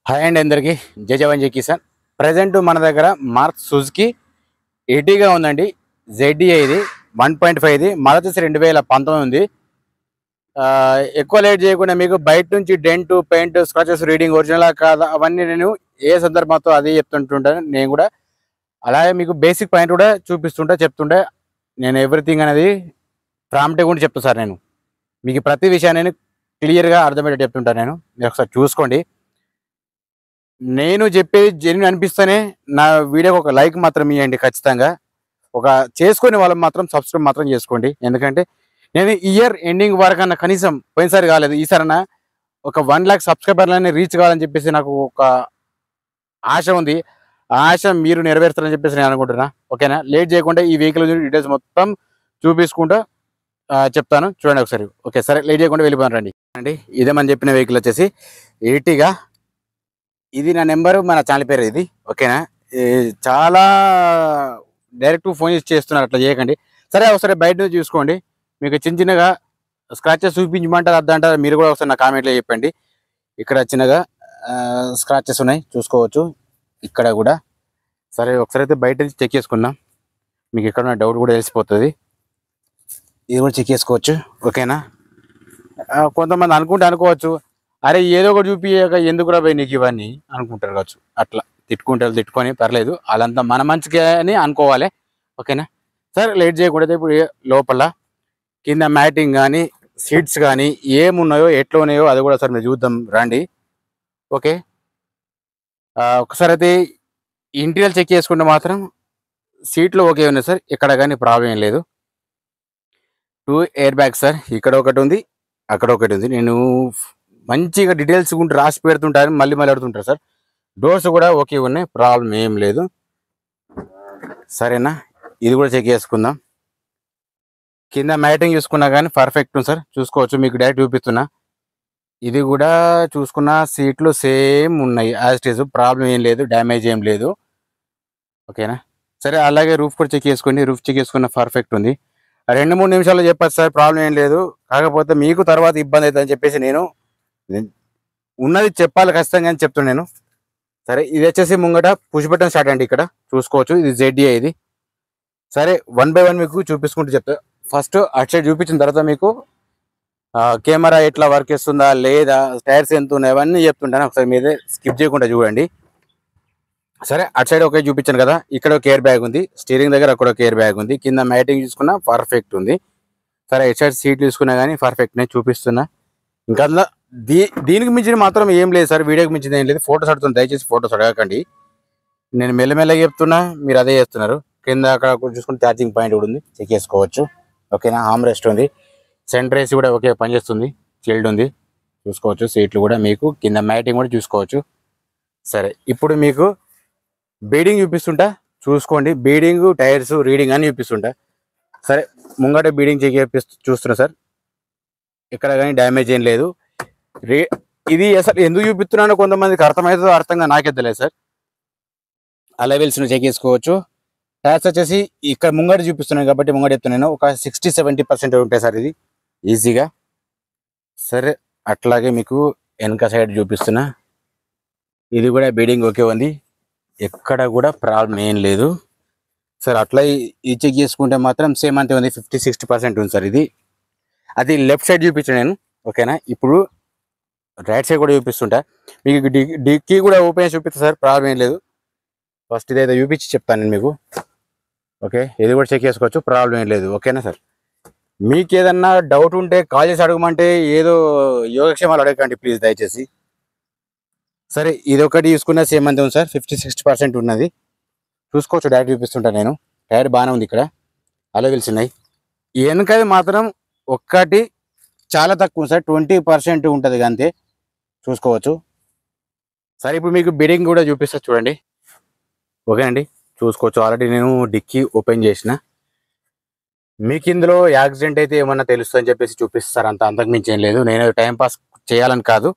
Hi అండి అందరికీ జై జవాన్ జై కిసాన్. ప్రజెంట్ మన దగ్గర మార్క్ సుజుకి 80గా ఉందండి. ZDI ఇది 1.5 ఇది మోడల్ వచ్చేసి 2019 ఉంది. ఎక్కువ లేట్ చేయకుండా మీకు బయట నుంచి dent paint scratches reading original కాదా అవన్నీ నేను ఏ సందర్భంతో అదే చెప్తుంటుంటాను. నేను కూడా అలాగే మీకు బేసిక్ పాయింట్ కూడా చెప్తుంటే నేను ఎవ్రీథింగ్ అనేది ప్రాంప్ట్ కూడా చెప్తాను సార్. నేను మీకు ప్రతి విషయాన్ని నేను క్లియర్గా అర్థమయ్యేటట్టు చెప్తుంటాను. మీరు ఒకసారి చూసుకోండి. నేను చెప్పేది జెన్యూన్ అనిపిస్తేనే నా వీడియోకి ఒక లైక్ మాత్రం ఇవ్వండి. ఖచ్చితంగా ఒక చేసుకునే వాళ్ళు మాత్రం సబ్స్క్రైబ్ మాత్రం చేసుకోండి. ఎందుకంటే నేను ఇయర్ ఎండింగ్ వరకు అన్న కనీసం పోయినసారి కాలేదు, ఈసారన్నా ఒక 1 lakh సబ్స్క్రైబర్లని రీచ్ కావాలని చెప్పేసి నాకు ఒక ఆశ ఉంది. ఆ ఆశ మీరు నెరవేరుస్తారని చెప్పేసి నేను అనుకుంటున్నా. ఓకేనా? లేట్ చేయకుండా ఈ వెహికల్ డీటెయిల్స్ మొత్తం చూపించుకుంటూ చెప్తాను. చూడండి ఒకసారి. ఓకే సరే, లేట్ చేయకుండా వెళ్ళిపోయాను రండి. అండి ఇదే మనం చెప్పిన వెహికల్ వచ్చేసి 80గా. ఇది నా నెంబరు, మన ఛానల్ పేరు ఇది. ఓకేనా? చాలా డైరెక్ట్ ఫోన్ చేస్తున్నారు, అట్లా చేయకండి. సరే ఒకసారి బయట నుంచి చూసుకోండి. మీకు చిన్నగా స్క్రాచెస్ చూపించమంటారు అద్దంటారు, మీరు కూడా ఒకసారి నా కామెంట్లో చెప్పండి. ఇక్కడ చిన్నగా స్క్రాచెస్ ఉన్నాయి, చూసుకోవచ్చు. ఇక్కడ కూడా సరే ఒకసారి అయితే బయట నుంచి చెక్ చేసుకుందాం. మీకు ఎక్కడ డౌట్ కూడా తెలిసిపోతుంది. ఇది కూడా చెక్ చేసుకోవచ్చు. ఓకేనా? కొంతమంది అనుకోవచ్చు, అరే ఏదో ఒకటి చూపించక ఎందుకు కూడా పోయి నీకు ఇవన్నీ అనుకుంటారు కావచ్చు. అట్లా తిట్టుకొని పర్లేదు, వాళ్ళంతా మన మంచిగా అని అనుకోవాలి. ఓకేనా? సరే లేట్ చేయకూడదు. ఇప్పుడు లోపల కింద మ్యాటింగ్ కానీ సీట్స్ కానీ ఏమున్నాయో ఎట్లా ఉన్నాయో అది కూడా సార్ మీరు చూద్దాం రండి. ఓకే, ఒకసారి అయితే ఇంటీరియర్ చెక్ చేసుకుంటే మాత్రం సీట్లు ఓకే ఉన్నాయి సార్, ఇక్కడ కానీ ప్రాబ్లం ఏం లేదు. 2 ఎయిర్ బ్యాగ్స్ సార్, ఇక్కడ ఒకటి ఉంది, అక్కడ ఒకటి ఉంది. నేను మంచిగా డీటెయిల్స్ గుంటే రాసి పెడుతుంటారు, మళ్ళీ అడుగుతుంటారు సార్. డోర్స్ కూడా ఓకే ఉన్నాయి, ప్రాబ్లం ఏం లేదు. సరేనా? ఇది కూడా చెక్ చేసుకుందాం. కింద మ్యాటింగ్ చూసుకున్నా కానీ పర్ఫెక్ట్ ఉంది సార్, చూసుకోవచ్చు. మీకు డైరెక్ట్ చూపిస్తున్నా. ఇది కూడా చూసుకున్న సీట్లు సేమ్ ఉన్నాయి, యాజ్ ఇట్ ఈజ్, ప్రాబ్లం ఏం లేదు, డ్యామేజ్ ఏం లేదు. ఓకేనా? సరే అలాగే రూఫ్ కూడా చెక్ చేసుకోండి. రూఫ్ చెక్ చేసుకున్న పర్ఫెక్ట్ ఉంది. 2-3 నిమిషాల్లో చెప్పచ్చు సార్, ప్రాబ్లం ఏం లేదు. కాకపోతే మీకు తర్వాత ఇబ్బంది అవుతుందని చెప్పేసి నేను ఉన్నది చెప్పాలి ఖచ్చితంగా అని చెప్తున్నాను నేను. సరే ఇది వచ్చేసి ముంగట పుష్ బటన్ స్టార్ట్ అండి, ఇక్కడ చూసుకోవచ్చు. ఇది ZDI ఇది. సరే 1 by 1 మీకు చూపించుకుంటూ చెప్తా. ఫస్ట్ అటు సైడ్ చూపించిన తర్వాత మీకు కెమెరా ఎట్లా వర్క్ చేస్తుందా లేదా, టైర్స్ ఎంత ఉన్నాయి అవన్నీ చెప్తుంటాను. ఒకసారి మీదే స్కిప్ చేయకుండా చూడండి. సరే అటు సైడ్ ఒకే చూపించాను కదా, ఇక్కడ ఒక ఎయిర్ బ్యాగ్ ఉంది, స్టీరింగ్ దగ్గర అక్కడ ఒక ఎయిర్ బ్యాగ్ ఉంది, కింద మ్యాటింగ్ చూసుకున్నా పర్ఫెక్ట్ ఉంది. సరే ఇటు సైడ్ సీట్ చూసుకున్నా కానీ పర్ఫెక్ట్ నేను చూపిస్తున్నా. ఇంకా అందులో దీనికి మించిన మాత్రం ఏం లేదు సార్, వీడియోకి మించింది ఏం లేదు. ఫోటోస్ అడుగుతుంది, దయచేసి ఫోటోస్ అడగకండి. నేను మెల్లమెల్లగా చెప్తున్నా, మీరు అదే చేస్తున్నారు. కింద అక్కడ చూసుకుంటే ఛార్జింగ్ పాయింట్ కూడా ఉంది, చెక్ చేసుకోవచ్చు. ఓకేనా? హామ్ రెస్ట్ ఉంది, సెంటర్ ఏసీ కూడా ఓకే పనిచేస్తుంది, చిల్డ్ ఉంది, చూసుకోవచ్చు. సీట్లు కూడా మీకు కింద మ్యాటింగ్ కూడా చూసుకోవచ్చు. సరే ఇప్పుడు మీకు బీడింగ్ చూపిస్తుంటా, చూసుకోండి. బీడింగ్, టైర్స్, రీడింగ్ అని చూపిస్తుంటా. సరే ముంగట బీడింగ్ చెక్ చూస్తున్నా సార్, ఇక్కడ కానీ డ్యామేజ్ ఏం లేదు. ఇది అసలు ఎందుకు చూపిస్తున్నానో కొంతమందికి అర్థమవుతుందో అర్థంగా నాకే తెలియదు సార్. ఆ లెవెల్స్ను చెక్ చేసుకోవచ్చు. టైర్స్ వచ్చేసి ఇక్కడ ముంగట చూపిస్తున్నాను కాబట్టి ముంగట చెప్తున్నాను, ఒక 60-70% ఉంటాయి సార్ ఇది ఈజీగా. సరే అట్లాగే మీకు వెనక సైడ్ చూపిస్తున్నా, ఇది కూడా బీడింగ్ ఓకే ఉంది, ఎక్కడ కూడా ప్రాబ్లం ఏం లేదు సార్. అట్లా ఇది చెక్ చేసుకుంటే మాత్రం సేమ్ అంతే ఉంది, 50-60% ఉంది సార్ ఇది. అది లెఫ్ట్ సైడ్ చూపించాను నేను. ఓకేనా? ఇప్పుడు రైట్ సైడ్ కూడా చూపిస్తుంటా. మీకు డిక్కీ కూడా ఓపెన్ చేసి చూపిస్తా సార్, ప్రాబ్లం ఏం లేదు. ఫస్ట్ ఇదైతే చూపించి చెప్తాను నేను మీకు. ఓకే, ఇది కూడా చెక్ చేసుకోవచ్చు, ప్రాబ్లం ఏం లేదు. ఓకేనా సార్? మీకు ఏదన్నా డౌట్ ఉంటే కాల్ చేసి అడగమంటే ఏదో యోగక్షేమాలు అడగకండి ప్లీజ్ దయచేసి. సరే ఇది ఒకటి చూసుకున్నా సేమ్ అంతే ఉంది సార్, 50-60% ఉన్నది, చూసుకోవచ్చు. డైరెక్ట్ చూపిస్తుంటా నేను. టైర్ బాగానే ఉంది, ఇక్కడ అలవెల్స్ ఉన్నాయి. వెనకది మాత్రం ఒక్కటి చాలా తక్కువ సార్, 20% ఉంటుంది అంతే, చూసుకోవచ్చు. సరే ఇప్పుడు మీకు బిడింగ్ కూడా చూపిస్తా చూడండి. ఓకేనండి, చూసుకోవచ్చు. ఆల్రెడీ నేను డిక్కీ ఓపెన్ చేసిన. మీకు ఇందులో యాక్సిడెంట్ అయితే ఏమన్నా తెలుస్తుందని చెప్పేసి చూపిస్తారు, అంతకు మించి ఏం లేదు. నేను టైంపాస్ చేయాలని కాదు,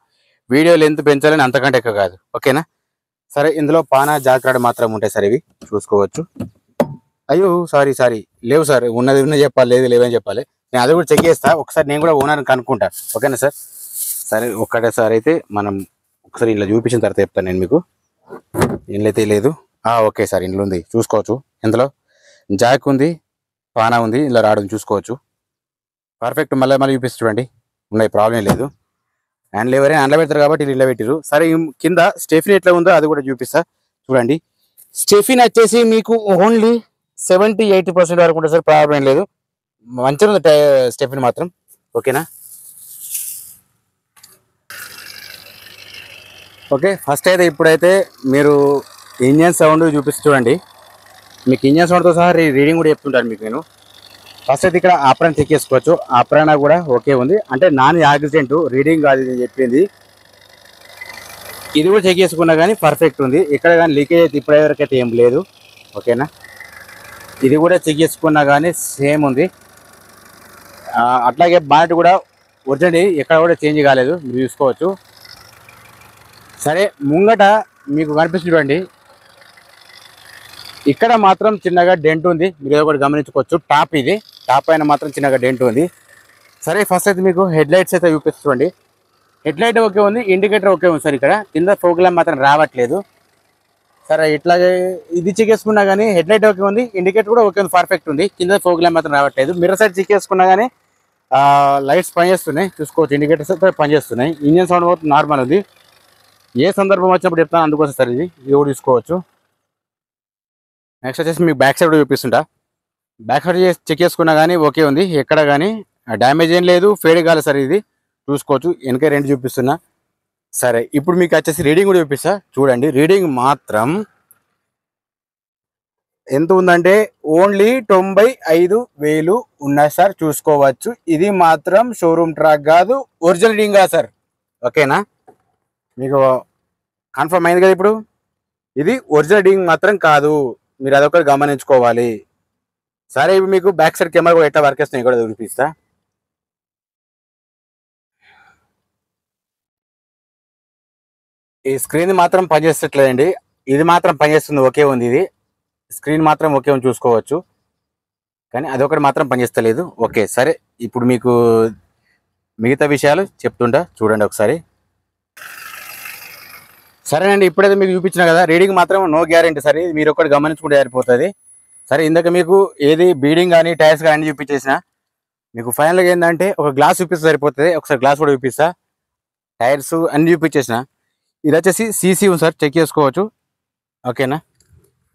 వీడియో లెంత్ పెంచాలని, అంతకంటే ఎక్కువ కాదు. ఓకేనా? సరే ఇందులో పానా జాగ్రత్త మాత్రం ఉంటాయి సార్, ఇవి చూసుకోవచ్చు. అయ్యో సారీ లేవు సార్, ఉన్నది చెప్పాలి, లేదు లేవని చెప్పాలి. నేను అది కూడా చెక్ చేస్తా ఒకసారి, నేను కూడా ఓనర్ని కనుక్కుంటా. ఓకేనా సార్? సరే ఒక్కటేసారి అయితే మనం ఒకసారి ఇంట్లో చూపించిన తర్వాత చెప్తాను నేను మీకు. ఇంట్లో అయితే లేదు. ఓకే సార్, ఇంట్లో ఉంది, చూసుకోవచ్చు. ఇందులో జాక్ ఉంది, పానా ఉంది, ఇలా రావడం చూసుకోవచ్చు. పర్ఫెక్ట్. మళ్ళీ మళ్ళీ చూపిస్తూ చూడండి, ఉన్నాయి, ప్రాబ్లం లేదు. హ్యాండ్లు ఎవరైనా హ్యాండ్లో పెడతారు కాబట్టి ఇలా పెట్టారు. సరే, కింద స్టెఫిన్ ఎట్లా ఉందో అది కూడా చూపిస్తా చూడండి. స్టెఫిన్ వచ్చేసి మీకు ఓన్లీ 70-80% వరకు ఉంటుంది సార్, ప్రాబ్లం లేదు. మంచిగా ఉంది స్టెఫిన్ మాత్రం. ఓకేనా? ఓకే, ఫస్ట్ అయితే ఇప్పుడైతే మీరు ఇంజన్ సౌండ్ చూపిస్తూ చూడండి. మీకు ఇంజన్ సౌండ్తో సహా రీడింగ్ కూడా చెప్తుంటాను మీకు నేను. ఫస్ట్ అయితే ఇక్కడ ఆపరణ చెక్ చేసుకోవచ్చు. ఆపరణ కూడా ఓకే ఉంది, అంటే నాన్ యాక్సిడెంట్ రీడింగ్ కాదు ఇది చెప్పింది. ఇది కూడా చెక్ చేసుకున్నా కానీ పర్ఫెక్ట్ ఉంది. ఇక్కడ కానీ లీకేజ్ అయితే ఇప్పటివరకు అయితే ఏం లేదు. ఓకేనా? ఇది కూడా చెక్ చేసుకున్నా కానీ సేమ్ ఉంది. అట్లాగే బానెట్ కూడా ఒరిజినల్, ఎక్కడ కూడా చేంజ్ కాలేదు, మీరు చూసుకోవచ్చు. సరే, ముంగట మీకు కనిపిస్తుంది చూడండి, ఇక్కడ మాత్రం చిన్నగా డెంట్ ఉంది, మీరు ఏదో ఒకటి గమనించుకోవచ్చు. ఇది టాప్ పైన మాత్రం చిన్నగా డెంట్ ఉంది. సరే, ఫస్ట్ అయితే మీకు హెడ్ లైట్స్ అయితే చూపిస్తుంది. హెడ్ లైట్ ఓకే ఉంది, ఇండికేటర్ ఓకే ఉంది సార్. ఇక్కడ కింద ఫోక్ ల్యాంప్ మాత్రం రావట్లేదు. సరే, ఇట్లాగే ఇది చెక్ చేసుకున్నా కానీ హెడ్ లైట్ ఓకే ఉంది, ఇండికేటర్ కూడా ఓకే ఉంది, పర్ఫెక్ట్ ఉంది. కింద ఫోక్ ల్యాంప్ మాత్రం రావట్లేదు. మిర్రర్ సైడ్ చెక్ చేసుకున్నా కానీ లైట్స్ పనిచేస్తున్నాయి, చూసుకోవచ్చు. ఇండికేటర్స్ అయితే పనిచేస్తున్నాయి. ఇంజన్ సౌండ్ మాత్రం నార్మల్ ఉంది. ఏ సందర్భం వచ్చినప్పుడు చెప్తాను, అందుకోసం సార్ ఇది కూడా చూసుకోవచ్చు. నెక్స్ట్ వచ్చేసి మీకు బ్యాక్ సైడ్ కూడా చూపిస్తుంటా. బ్యాక్ సైడ్ చెక్ చేసుకున్నా కానీ ఓకే ఉంది, ఎక్కడ కానీ డ్యామేజ్ ఏం లేదు, ఫేడ్ కాలేదు సార్. ఇది చూసుకోవచ్చు, వెనక రెండు చూపిస్తున్నా. సరే, ఇప్పుడు మీకు వచ్చేసి రీడింగ్ కూడా చూపిస్తా చూడండి. రీడింగ్ మాత్రం ఎంత ఉందంటే ఓన్లీ 95,000 ఉన్నాయి సార్, చూసుకోవచ్చు. ఇది మాత్రం షోరూమ్ ట్రాక్ కాదు, ఒరిజినల్ రీడింగ్ కాదు సార్. ఓకేనా? మీకు కన్ఫర్మ్ అయింది కదా ఇప్పుడు. ఇది ఒరిజినల్ రీడింగ్ మాత్రం కాదు, మీరు అదొకటి గమనించుకోవాలి. సరే, ఇప్పుడు మీకు బ్యాక్ సైడ్ కెమెరా కూడా ఎట్లా వర్క్ చేస్తున్నాయి కూడా చూపిస్తా. ఈ స్క్రీన్ మాత్రం పనిచేస్తట్లేదండి, ఇది మాత్రం పనిచేస్తుంది, ఓకే ఉంది. ఇది స్క్రీన్ మాత్రం ఓకే ఉంది, చూసుకోవచ్చు. కానీ అదొకటి మాత్రం పనిచేస్తలేదు. ఓకే, సరే, ఇప్పుడు మీకు మిగతా విషయాలు చెప్తుంటా చూడండి ఒకసారి. సరేనండి, ఇప్పుడైతే మీకు చూపించిన కదా, రీడింగ్ మాత్రం నో గ్యారెంటీ సరే, మీరు ఒకటి గమనించుకుంటే సరిపోతుంది. సరే, ఇందాక మీకు ఏది బీడింగ్ కానీ టైర్స్ కానీ అన్ని చూపించేసిన, మీకు ఫైనల్గా ఏంటంటే ఒక గ్లాస్ చూపిస్తే సరిపోతుంది. ఒకసారి గ్లాస్ కూడా చూపిస్తా, టైర్స్ అన్ని చూపించేసిన. ఇది వచ్చేసి సీసీ ఉంది సార్, చెక్ చేసుకోవచ్చు. ఓకేనా?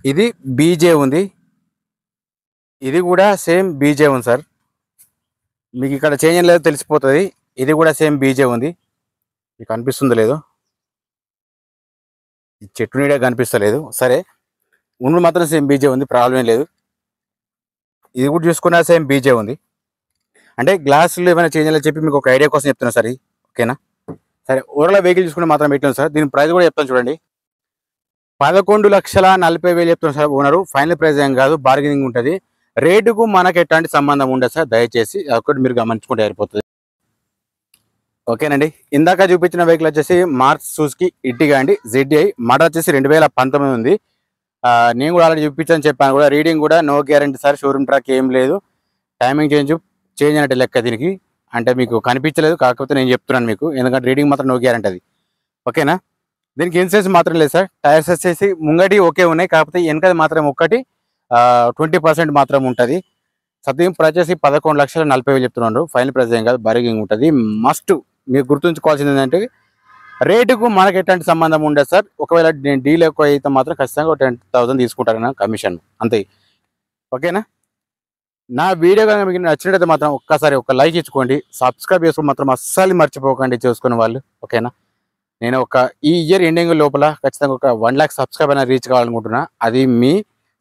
ఇది బీజే ఉంది, ఇది కూడా సేమ్ బీజే ఉంది సార్. మీకు ఇక్కడ చేంజ్ లేదో తెలిసిపోతుంది. ఇది కూడా సేమ్ బీజే ఉంది, మీకు అనిపిస్తుందో లేదో, చెట్టు నీడే కనిపిస్తలేదు. సరే, ఉండు మాత్రం సేమ్ బీజే ఉంది, ప్రాబ్లం లేదు. ఇది కూడా చూసుకున్నా సేమ్ బీజే ఉంది. అంటే గ్లాసులు ఏమైనా చేంజ్ అయ్యాలో చెప్పి మీకు ఒక ఐడియా కోసం చెప్తున్నా సార్. ఓకేనా? సరే, ఓవరాల్ వెహికల్ చూసుకుంటే మాత్రం పెట్టాను సార్. దీని ప్రైస్ కూడా చెప్తాను చూడండి. 11,40,000 చెప్తున్నాను సార్ ఓనరు. ఫైనల్ ప్రైస్ ఏం కాదు, బార్గెనింగ్ ఉంటుంది. రేటుకు మనకు ఎట్లాంటి సంబంధం ఉండదు సార్, దయచేసి ఒకటి మీరు గమనించుకుంటే సరిపోతుంది. ఓకేనండి, ఇందాక చూపించిన వెహికల్ వచ్చేసి మార్క్స్ సుజుకి ఇర్టిగా అండి, ZDI మోడల్ వచ్చేసి 2019 ఉంది. నేను కూడా ఆల్రెడీ చూపించాను చెప్పాను కూడా. రీడింగ్ కూడా no guarantee sir, showroom track ఏం లేదు. టైమింగ్ చేంజ్ అయినట్టు లెక్క దీనికి, అంటే మీకు కనిపించలేదు, కాకపోతే నేను చెప్తున్నాను మీకు, ఎందుకంటే రీడింగ్ మాత్రం నో గ్యారెంటీ అది. ఓకేనా? దీనికి ఇన్సూరెన్స్ మాత్రం లేదు సార్. టైర్స్ వచ్చేసి ముంగటి ఓకే ఉన్నాయి, కాకపోతే వెనకది మాత్రం ఒక్కటి 20% మాత్రం ఉంటుంది. సత్యం ప్రైస్ వచ్చేసి 11,40,000 చెప్తున్నాడు. ఫైనల్ ప్రైస్ ఏం కాదు, బార్గెనింగ్ ఉంటుంది. మస్ట్ మీరు గుర్తుంచుకోవాల్సింది ఏంటంటే రేటుకు మనకు ఎట్లాంటి సంబంధం ఉండదు సార్. ఒకవేళ డీల్ ఎక్కువ అయితే మాత్రం ఖచ్చితంగా 10,000 తీసుకుంటారు కమిషన్, అంతే. ఓకేనా? నా వీడియో కనుక మీకు నచ్చినట్టయితే మాత్రం ఒక్కసారి ఒక లైక్ ఇచ్చుకోండి, సబ్స్క్రైబ్ చేసుకోవడం మాత్రం అస్సలు మర్చిపోకండి చూసుకునే వాళ్ళు. ఓకేనా? నేను ఈ ఇయర్ ఎండింగ్ లోపల ఖచ్చితంగా ఒక 1 lakh సబ్స్క్రైబ్ అయినా రీచ్ కావాలనుకుంటున్నా. అది మీ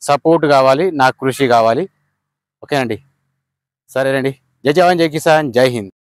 సపోర్ట్ కావాలి, నా కృషి కావాలి. ఓకేనండి? సరేనండి, జై జవాన్, జై కిసాన్, జై హింద్.